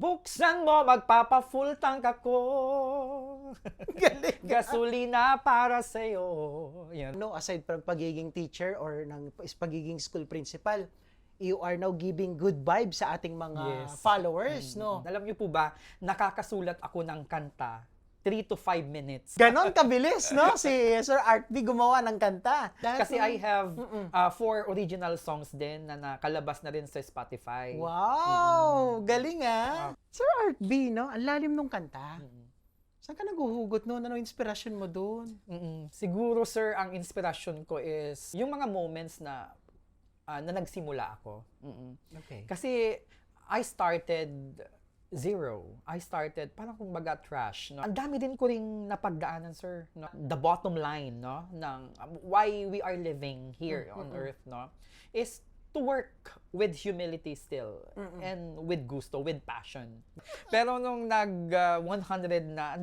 Buksan mo, magpapa-full tank ako. Galing. Gasolina para sa'yo. Yan. No, aside from pagiging teacher or ng pagiging school principal, you are now giving good vibes sa ating mga Yes. followers, no? Alam niyo po ba, nakakasulat ako ng kanta 3 to 5 minutes. Ganon kabilis, no? Si Sir Art B gumawa ng kanta. Kasi I have 4 original songs din na nakalabas na rin sa Spotify. Wow! Galing ah! Sir Art B, no? Ang lalim nung kanta. Saan ka naguhugot no? Ano inspirasyon mo doon? Siguro, sir, ang inspirasyon ko is yung mga moments na nagsimula ako. Okay. Kasi I started zero. I started parang kumbaga trash, no? Ang dami din ko ring napagdaanan, sir, no? The bottom line, no, ng why we are living here on earth, no, is to work with humility still and with gusto, with passion. Pero nung 100 na, ang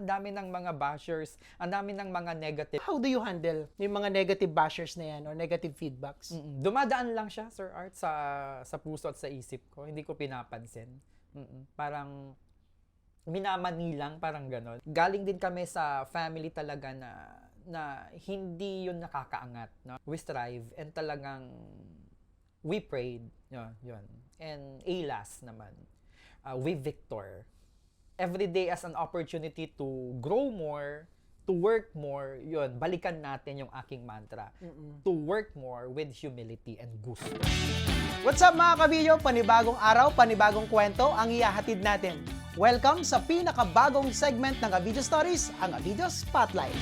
dami ng mga bashers, ang dami ng mga negative. How do you handle yung mga negative bashers na yan or negative feedbacks? Dumadaan lang siya, Sir Art, sa puso at sa isip ko. Hindi ko pinapansin. Parang minamani lang, parang ganon. Galing din kami sa family talaga na hindi yun nakakaangat, no? We strive and talagang we prayed, yun. And ALAS naman, we victor. Every day as an opportunity to grow more, to work more, yun, balikan natin yung aking mantra. To work more with humility and gusto. What's up mga kabidyo? Panibagong araw, panibagong kwento ang ihahatid natin. Welcome sa pinakabagong segment ng Kabidyo Stories, ang Kabidyo Spotlight.